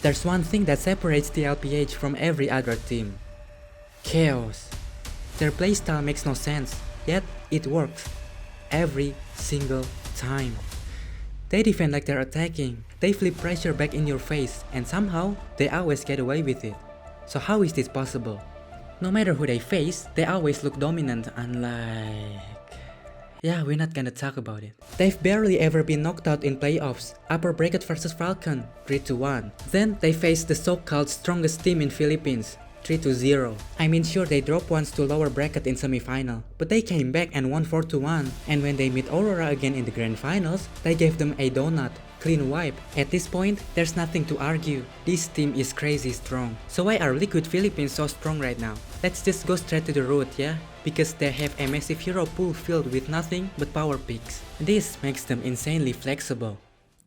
There's one thing that separates TLPH from every other team. Chaos. Their playstyle makes no sense, yet it works. Every single time. They defend like they're attacking, they flip pressure back in your face, and somehow, they always get away with it. So how is this possible? No matter who they face, they always look dominant, unlike... Yeah, we're not gonna talk about it. They've barely ever been knocked out in playoffs. Upper bracket versus Falcon, 3-1. Then they faced the so-called strongest team in Philippines, 3-0. I mean, sure, they dropped once to lower bracket in semifinal, but they came back and won 4-1. And when they meet Aurora again in the grand finals, they gave them a donut. Clean wipe. At this point, there's nothing to argue. This team is crazy strong. So why are Liquid Philippines so strong right now? Let's just go straight to the root, yeah? Because they have a massive hero pool filled with nothing but power picks. This makes them insanely flexible.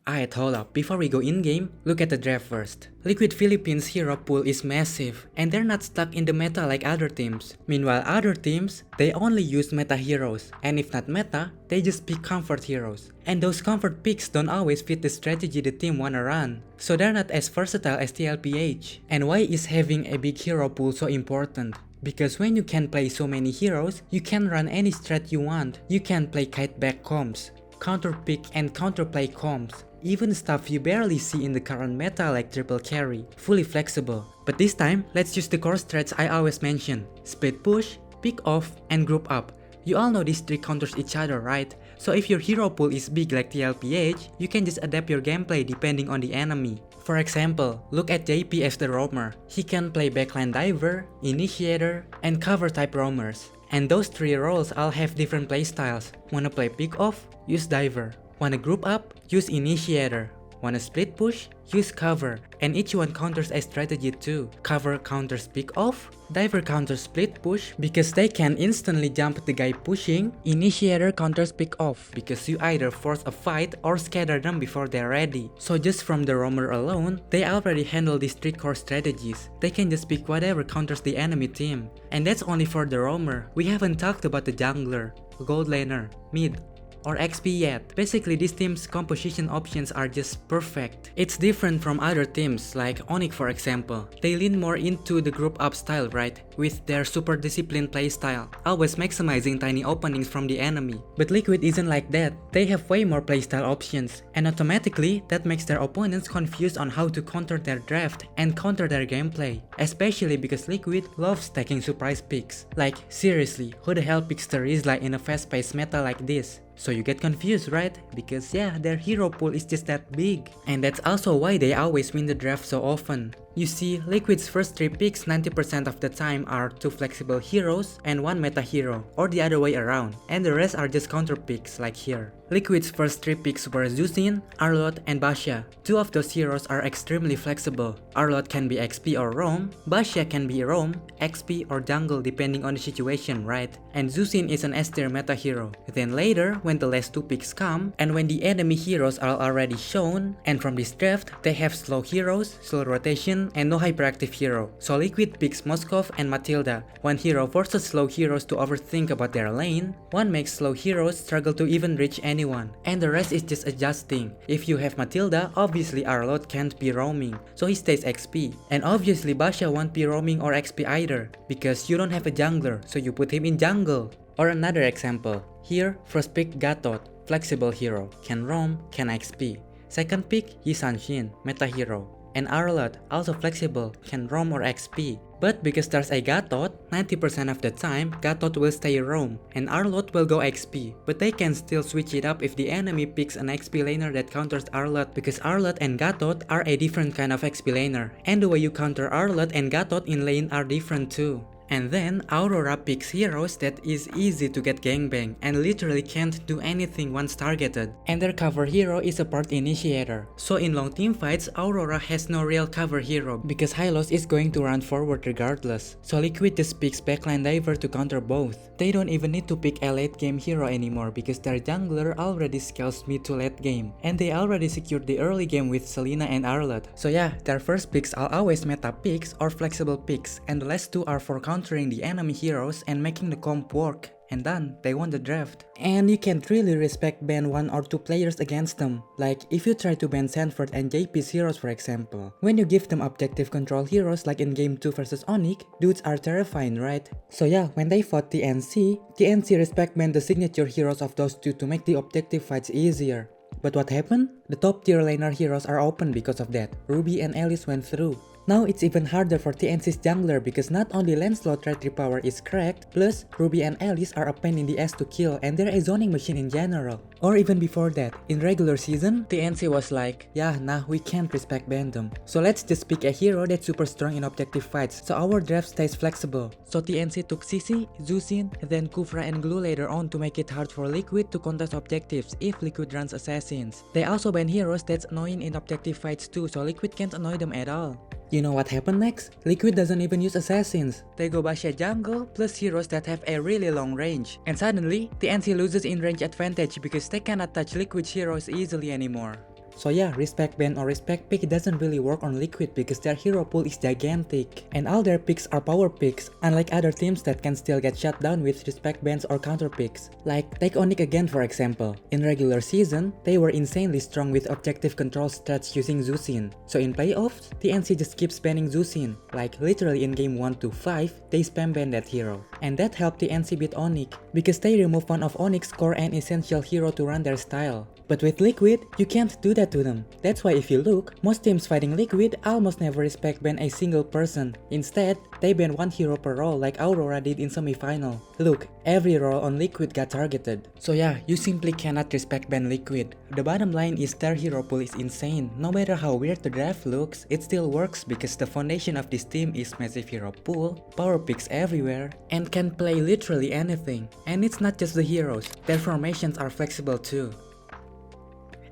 Alright, hold up, before we go in-game, look at the draft first. Liquid Philippines' hero pool is massive, and they're not stuck in the meta like other teams. Meanwhile, other teams, they only use meta heroes, and if not meta, they just pick comfort heroes. And those comfort picks don't always fit the strategy the team wanna run, so they're not as versatile as TLPH. And why is having a big hero pool so important? Because when you can play so many heroes, you can run any strat you want. You can play kite back comps, counter pick and counterplay comps, even stuff you barely see in the current meta like triple carry, fully flexible. But this time, let's use the core strats I always mention: split push, pick off, and group up. You all know these three counters each other, right? So if your hero pool is big like TLPH, you can just adapt your gameplay depending on the enemy. For example, look at JP as the roamer. He can play backline diver, initiator, and cover type roamers. And those three roles all have different playstyles. Wanna play pick off? Use diver. Wanna group up? Use initiator. Wanna split push? Use cover. And each one counters a strategy too. Cover counters pick off, diver counters split push because they can instantly jump the guy pushing, initiator counters pick off because you either force a fight or scatter them before they're ready. So just from the roamer alone, they already handle these three core strategies. They can just pick whatever counters the enemy team. And that's only for the roamer. We haven't talked about the jungler, gold laner, mid, or XP yet. Basically, this team's composition options are just perfect. It's different from other teams like Onyx for example. They lean more into the group up style, right? With their super disciplined playstyle, always maximizing tiny openings from the enemy. But Liquid isn't like that. They have way more playstyle options, and automatically that makes their opponents confused on how to counter their draft and counter their gameplay. Especially because Liquid loves stacking surprise picks. Like, seriously, who the hell picks the Rizla in a fast-paced meta like this? So you get confused, right? Because yeah, their hero pool is just that big. And that's also why they always win the draft so often. You see, Liquid's first 3 picks 90% of the time are 2 flexible heroes and 1 meta hero, or the other way around, and the rest are just counter picks like here. Liquid's first 3 picks were Zuzin, Arlott, and Basha. 2 of those heroes are extremely flexible. Arlott can be XP or roam, Basha can be roam, XP, or jungle depending on the situation, right? And Zuzin is an S tier meta hero. Then later, when the last 2 picks come, and when the enemy heroes are already shown, and from this draft, they have slow heroes, slow rotation, and no hyperactive hero. So Liquid picks Moskov and Matilda. One hero forces slow heroes to overthink about their lane, one makes slow heroes struggle to even reach anyone, and the rest is just adjusting. If you have Matilda, obviously Arlott can't be roaming, so he stays XP. And obviously Basha won't be roaming or XP either, because you don't have a jungler, so you put him in jungle. Or another example, here first pick Gatot, flexible hero, can roam, can XP. Second pick Yi Sanshin, meta hero. And Arlott, also flexible, can roam or XP. But because there's a Gatot, 90% of the time, Gatot will stay roam, and Arlott will go XP. But they can still switch it up if the enemy picks an XP laner that counters Arlott, because Arlott and Gatot are a different kind of XP laner. And the way you counter Arlott and Gatot in lane are different too. And then Aurora picks heroes that is easy to get gangbang and literally can't do anything once targeted. And their cover hero is a part initiator. So in long team fights, Aurora has no real cover hero because Hylos is going to run forward regardless. So Liquid just picks backline diver to counter both. They don't even need to pick a late game hero anymore because their jungler already scales mid to late game. And they already secured the early game with Selena and Arlott. So yeah, their first picks are always meta picks or flexible picks, and the last 2 are for counter countering the enemy heroes and making the comp work. And done, they won the draft. And you can't really respect ban 1 or 2 players against them. Like if you try to ban Sanford and JP's heroes for example. When you give them objective control heroes like in game 2 versus Onyx, dudes are terrifying, right? So yeah, when they fought TNC respect banned the signature heroes of those two to make the objective fights easier. But what happened? The top tier laner heroes are open because of that. Ruby and Alice went through. Now it's even harder for TNC's jungler because not only Lancelot Red Power is cracked, plus Ruby and Alice are a pain in the ass to kill and they're a zoning machine in general. Or even before that, in regular season, TNC was like, yeah, nah, we can't respect ban them. So let's just pick a hero that's super strong in objective fights so our draft stays flexible. So TNC took Sisi, Zusin, then Kufra and Glue later on to make it hard for Liquid to contest objectives if Liquid runs assassins. They also ban heroes that's annoying in objective fights too so Liquid can't annoy them at all. You know what happened next? Liquid doesn't even use assassins. They go Basha jungle plus heroes that have a really long range. And suddenly, TNC loses in range advantage because they cannot touch Liquid's heroes easily anymore. So yeah, respect ban or respect pick doesn't really work on Liquid because their hero pool is gigantic. And all their picks are power picks, unlike other teams that can still get shut down with respect bans or counter picks. Like, take Onyx again for example. In regular season, they were insanely strong with objective control stats using Zusin. So in playoffs, TNC just keeps banning Zusin. Like literally in game 1 to 5, they spam ban that hero. And that helped TNC beat Onyx because they removed one of Onyx's core and essential hero to run their style. But with Liquid, you can't do that to them. That's why if you look, most teams fighting Liquid almost never respect ban a single person. Instead, they ban one hero per role like Aurora did in semifinal. Look, every role on Liquid got targeted. So yeah, you simply cannot respect ban Liquid. The bottom line is their hero pool is insane. No matter how weird the draft looks, it still works because the foundation of this team is massive hero pool, power picks everywhere, and can play literally anything. And it's not just the heroes, their formations are flexible too.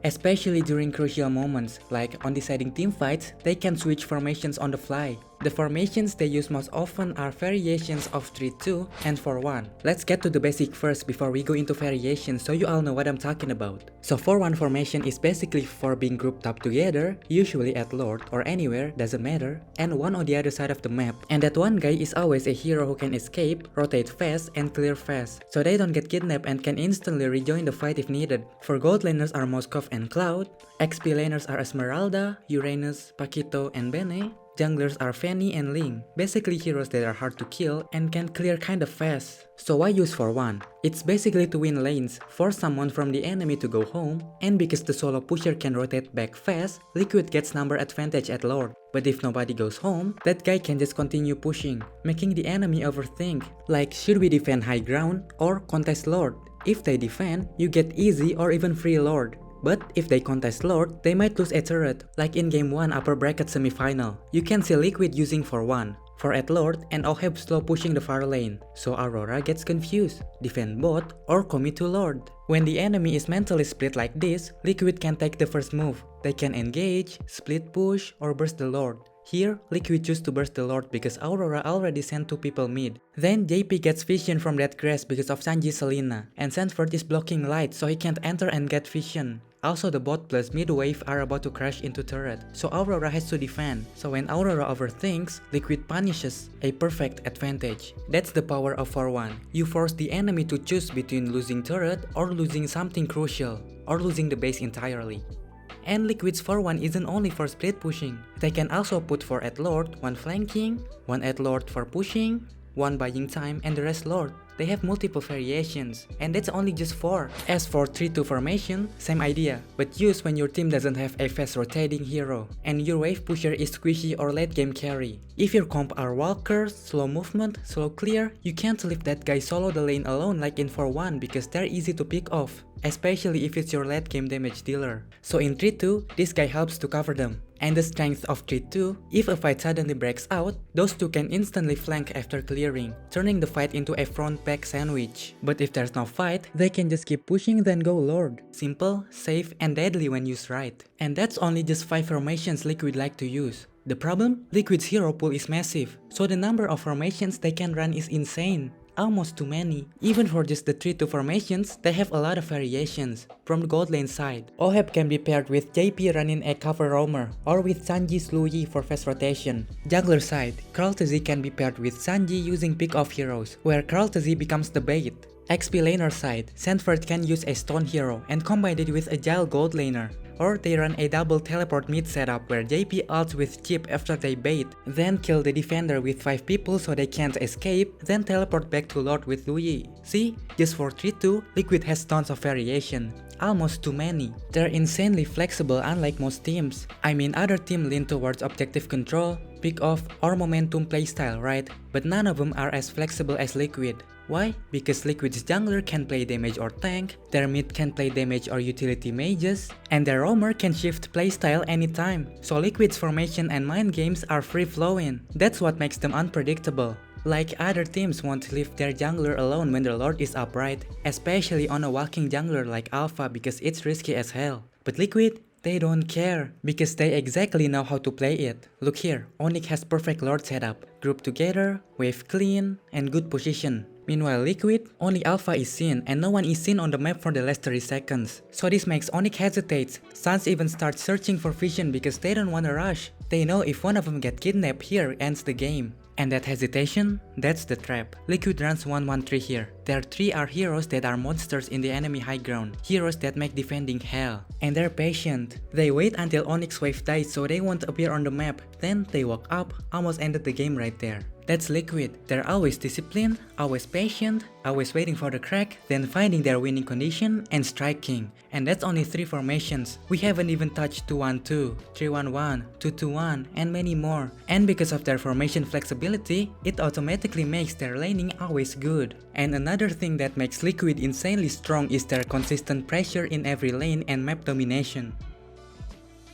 Especially during crucial moments, like on deciding team fights, they can switch formations on the fly. The formations they use most often are variations of 3-2 and 4-1. Let's get to the basic first before we go into variations so you all know what I'm talking about. So 4-1 formation is basically 4 being grouped up together, usually at Lord or anywhere, doesn't matter, and one on the other side of the map. And that one guy is always a hero who can escape, rotate fast, and clear fast, so they don't get kidnapped and can instantly rejoin the fight if needed. For gold laners are Moskov and Cloud, XP laners are Esmeralda, Uranus, Paquito, and Bene. Junglers are Fanny and Ling, basically heroes that are hard to kill and can clear kinda fast. So why use 4-1? It's basically to win lanes, force someone from the enemy to go home, and because the solo pusher can rotate back fast, Liquid gets number advantage at Lord. But if nobody goes home, that guy can just continue pushing, making the enemy overthink, like should we defend high ground or contest Lord? If they defend, you get easy or even free Lord. But if they contest Lord, they might lose a turret, like in game 1 upper bracket semifinal. You can see Liquid using 4-1 for at Lord and Oheb slow pushing the far lane, so Aurora gets confused, defend bot or commit to Lord. When the enemy is mentally split like this, Liquid can take the first move. They can engage, split push, or burst the Lord. Here, Liquid choose to burst the Lord because Aurora already sent 2 people mid. Then JP gets vision from that grass because of Sanji Selena, and Sanford is blocking light so he can't enter and get vision. Also the bot plus mid wave are about to crash into turret, so Aurora has to defend. So when Aurora overthinks, Liquid punishes, a perfect advantage. That's the power of 4-1. You force the enemy to choose between losing turret or losing something crucial, or losing the base entirely. And Liquid's 4-1 isn't only for split pushing. They can also put 4 at Lord, 1 flanking, 1 at Lord for pushing, 1 buying time, and the rest Lord. They have multiple variations, and that's only just 4. As for 3-2 formation, same idea, but use when your team doesn't have a fast rotating hero, and your wave pusher is squishy or late game carry. If your comp are walkers, slow movement, slow clear, you can't leave that guy solo the lane alone like in 4-1 because they're easy to pick off, especially if it's your late game damage dealer. So in 3-2, this guy helps to cover them. And the strength of 3-2, if a fight suddenly breaks out, those two can instantly flank after clearing, turning the fight into a front back sandwich. But if there's no fight, they can just keep pushing then go Lord. Simple, safe, and deadly when used right. And that's only just 5 formations Liquid like to use. The problem? Liquid's hero pool is massive, so the number of formations they can run is insane. almost too many. Even for just the 3-2 formations, they have a lot of variations. From the gold lane side, Oheb can be paired with JP running a cover roamer, or with Sanji's Luyi for fast rotation. Jungler side, Kraltazi can be paired with Sanji using pick off heroes, where Kraltazi becomes the bait. XP laner side, Sandford can use a stone hero and combine it with Agile gold laner. Or they run a double teleport mid setup where JP ults with chip after they bait, then kill the defender with 5 people so they can't escape, then teleport back to Lord with Luyi. See? Just for 3-2, Liquid has tons of variation. Almost too many. They're insanely flexible unlike most teams. I mean, other teams lean towards objective control, pick off, or momentum playstyle, right? But none of them are as flexible as Liquid. Why? Because Liquid's jungler can play damage or tank, their mid can play damage or utility mages, and their roamer can shift playstyle anytime. So Liquid's formation and mind games are free-flowing. That's what makes them unpredictable. Like other teams won't leave their jungler alone when their lord is upright, especially on a walking jungler like Alpha because it's risky as hell. But Liquid, they don't care, because they exactly know how to play it. Look here, Onyx has perfect lord setup, group together, wave clean, and good position. Meanwhile Liquid, only Alpha is seen and no one is seen on the map for the last 30 seconds. So this makes Onyx hesitate. Suns even start searching for vision because they don't wanna rush. They know if one of them get kidnapped here ends the game. And that hesitation, that's the trap. Liquid runs 1-1-3 here. Their 3 are heroes that are monsters in the enemy high ground. Heroes that make defending hell. And they're patient. They wait until Onyx wave dies so they won't appear on the map. Then they walk up, almost ended the game right there. That's Liquid. They're always disciplined, always patient, always waiting for the crack, then finding their winning condition and striking. And that's only 3 formations. We haven't even touched 2-1-2, 3-1-1, 2-2-1, and many more. And because of their formation flexibility, it automatically makes their laning always good. And another thing that makes Liquid insanely strong is their consistent pressure in every lane and map domination.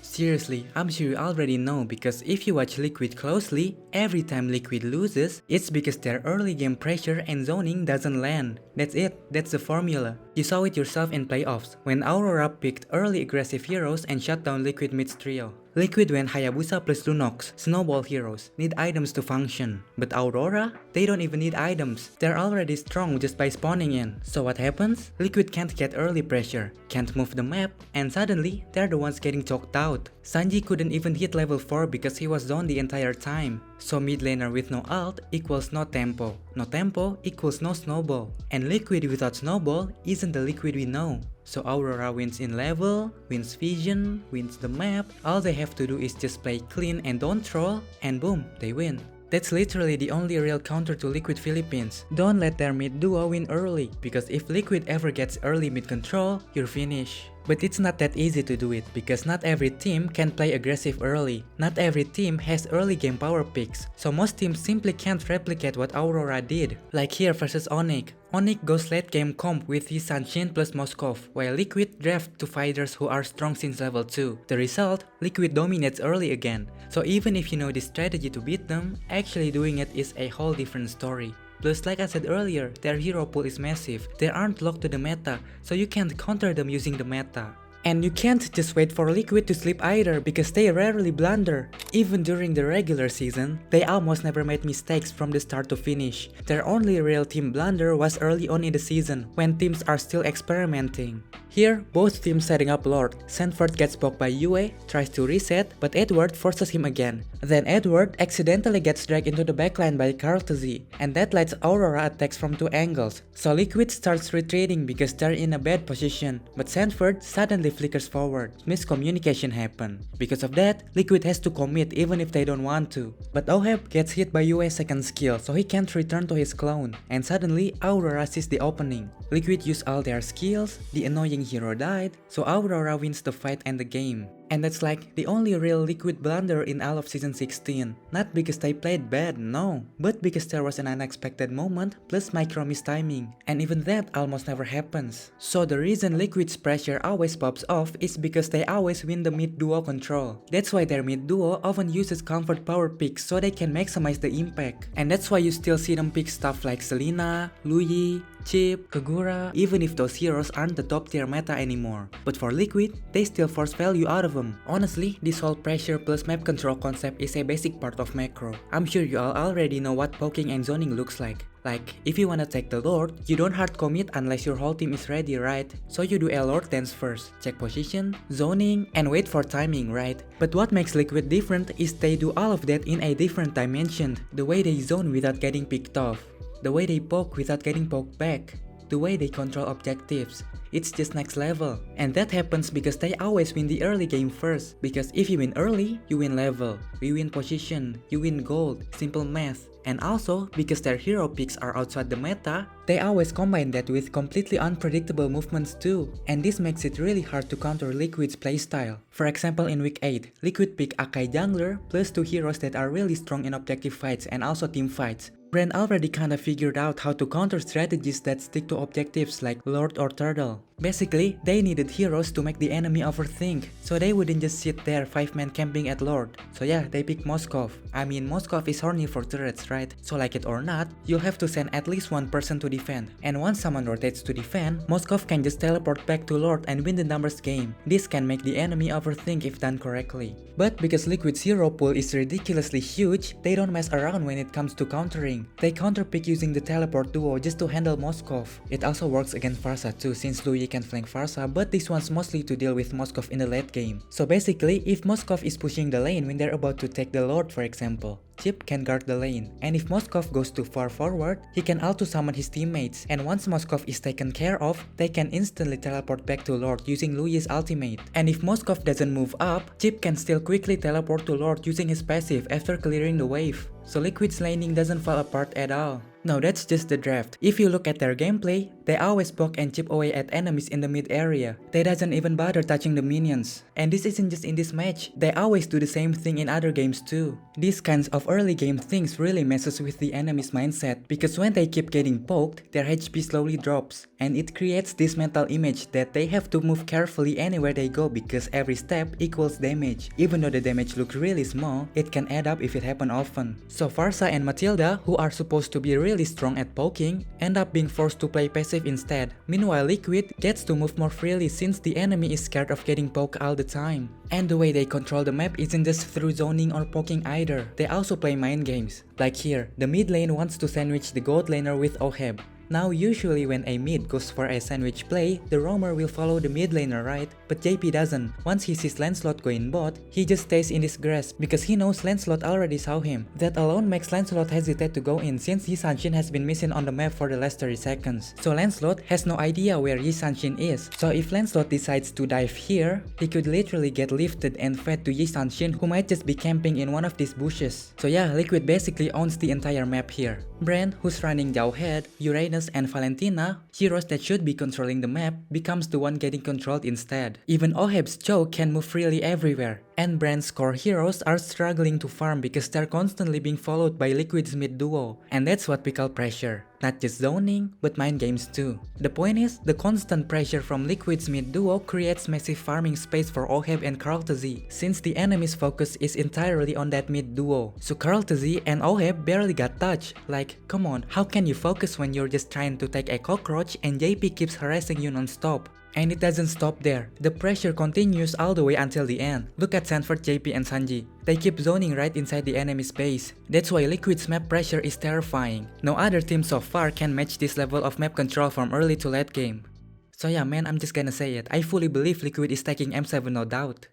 Seriously, I'm sure you already know because if you watch Liquid closely, every time Liquid loses, it's because their early game pressure and zoning doesn't land. That's it, that's the formula. You saw it yourself in playoffs, when Aurora picked early aggressive heroes and shut down Liquid mid's trio. Liquid went Hayabusa plus Lunox, snowball heroes, need items to function. But Aurora? They don't even need items. They're already strong just by spawning in. So what happens? Liquid can't get early pressure, can't move the map, and suddenly they're the ones getting choked out. Sanji couldn't even hit level 4 because he was zoned the entire time. So mid laner with no ult equals no tempo. No tempo equals no snowball. And Liquid without snowball isn't the Liquid we know. So Aurora wins in level, wins vision, wins the map. All they have to do is just play clean and don't troll, and boom, they win. That's literally the only real counter to Liquid Philippines. Don't let their mid duo win early, because if Liquid ever gets early mid control, you're finished. But it's not that easy to do it, because not every team can play aggressive early. Not every team has early game power picks, so most teams simply can't replicate what Aurora did. Like here versus Onyx. Onyx goes late game comp with his Sanshin plus Moskov, while Liquid draft two fighters who are strong since level 2. The result? Liquid dominates early again. So even if you know this strategy to beat them, actually doing it is a whole different story. Plus, like I said earlier, their hero pool is massive. They aren't locked to the meta, so you can't counter them using the meta. And you can't just wait for Liquid to sleep either, because they rarely blunder. Even during the regular season, they almost never made mistakes from the start to finish. Their only real team blunder was early on in the season, when teams are still experimenting. Here, both teams setting up Lord. Sandford gets poked by Yue, tries to reset, but Edward forces him again. Then Edward accidentally gets dragged into the backline by Kraltazi, and that lets Aurora attacks from 2 angles. So Liquid starts retreating because they're in a bad position, but Sandford suddenly flickers forward. Miscommunication happened. Because of that, Liquid has to commit even if they don't want to. But Oheb gets hit by Yue's second skill, so he can't return to his clone, and suddenly Aurora sees the opening. Liquid use all their skills, the annoying hero died, so Aurora wins the fight and the game. And that's like the only real Liquid blunder in all of season 16. Not because they played bad, no, but because there was an unexpected moment plus micro mistiming, and even that almost never happens. So the reason Liquid's pressure always pops off is because they always win the mid duo control. That's why their mid duo often uses comfort power picks so they can maximize the impact. And that's why you still see them pick stuff like Selena, Luyi, Chip, Kagura, even if those heroes aren't the top tier meta anymore. But for Liquid, they still force value out of them. Honestly, this whole pressure plus map control concept is a basic part of macro. I'm sure you all already know what poking and zoning looks like. Like, if you wanna take the Lord, you don't hard commit unless your whole team is ready, right? So you do a Lord dance first, check position, zoning, and wait for timing, right? But what makes Liquid different is they do all of that in a different dimension. The way they zone without getting picked off, the way they poke without getting poked back, the way they control objectives. It's just next level. And that happens because they always win the early game first. Because if you win early, you win level, you win position, you win gold, simple math. And also, because their hero picks are outside the meta, they always combine that with completely unpredictable movements too. And this makes it really hard to counter Liquid's playstyle. For example, in week 8, Liquid pick Akai jungler plus 2 heroes that are really strong in objective fights and also team fights. Brand already kinda figured out how to counter strategies that stick to objectives like Lord or Turtle. Basically, they needed heroes to make the enemy overthink, so they wouldn't just sit there 5-man camping at Lord. So yeah, they picked Moskov. I mean, Moskov is horny for turrets, right? So like it or not, you'll have to send at least one person to defend. And once someone rotates to defend, Moskov can just teleport back to Lord and win the numbers game. This can make the enemy overthink if done correctly. But because Liquid's hero pool is ridiculously huge, they don't mess around when it comes to countering. They counterpick using the teleport duo just to handle Moskov. It also works against Farsa too, since Louis can flank Farsa, but this one's mostly to deal with Moskov in the late game. So basically, if Moskov is pushing the lane when they're about to take the Lord for example, Chip can guard the lane, and if Moskov goes too far forward, he can auto summon his teammates, and once Moskov is taken care of, they can instantly teleport back to Lord using Louis' ultimate. And if Moskov doesn't move up, Chip can still quickly teleport to Lord using his passive after clearing the wave. So Liquid's laning doesn't fall apart at all. Now that's just the draft. If you look at their gameplay, they always poke and chip away at enemies in the mid area. They doesn't even bother touching the minions. And this isn't just in this match, they always do the same thing in other games too. These kinds of early game things really messes with the enemy's mindset, because when they keep getting poked, their HP slowly drops. And it creates this mental image that they have to move carefully anywhere they go because every step equals damage. Even though the damage looks really small, it can add up if it happens often. So Farsa and Matilda, who are supposed to be really strong at poking, end up being forced to play passive instead. Meanwhile, Liquid gets to move more freely since the enemy is scared of getting poked all the time. And the way they control the map isn't just through zoning or poking either. They also play mind games. Like here, the mid lane wants to sandwich the gold laner with Oheb. Now usually when a mid goes for a sandwich play, the roamer will follow the mid laner, right? But JP doesn't. Once he sees Lancelot go in bot, he just stays in his grasp because he knows Lancelot already saw him. That alone makes Lancelot hesitate to go in since Yi Sanshin has been missing on the map for the last 30 seconds. So Lancelot has no idea where Yi Sanshin is. So if Lancelot decides to dive here, he could literally get lifted and fed to Yi Sanshin, who might just be camping in one of these bushes. So yeah, Liquid basically owns the entire map here. Brand, who's running Jauhead, Uranus, and Valentina, heroes that should be controlling the map, becomes the one getting controlled instead. Even Oheb's choke can move freely everywhere. And Brand's core heroes are struggling to farm because they're constantly being followed by Liquid's mid duo. And that's what we call pressure. Not just zoning, but mind games too. The point is, the constant pressure from Liquid's mid duo creates massive farming space for Oheb and Karl'Tezi, since the enemy's focus is entirely on that mid duo. So Karl'Tezi and Oheb barely got touched. Like, come on, how can you focus when you're just trying to take a cockroach and JP keeps harassing you non-stop? And it doesn't stop there. The pressure continues all the way until the end. Look at Sanford, JP, and Sanji. They keep zoning right inside the enemy's base. That's why Liquid's map pressure is terrifying. No other team so far can match this level of map control from early to late game. So yeah man, I'm just gonna say it. I fully believe Liquid is taking M7 no doubt.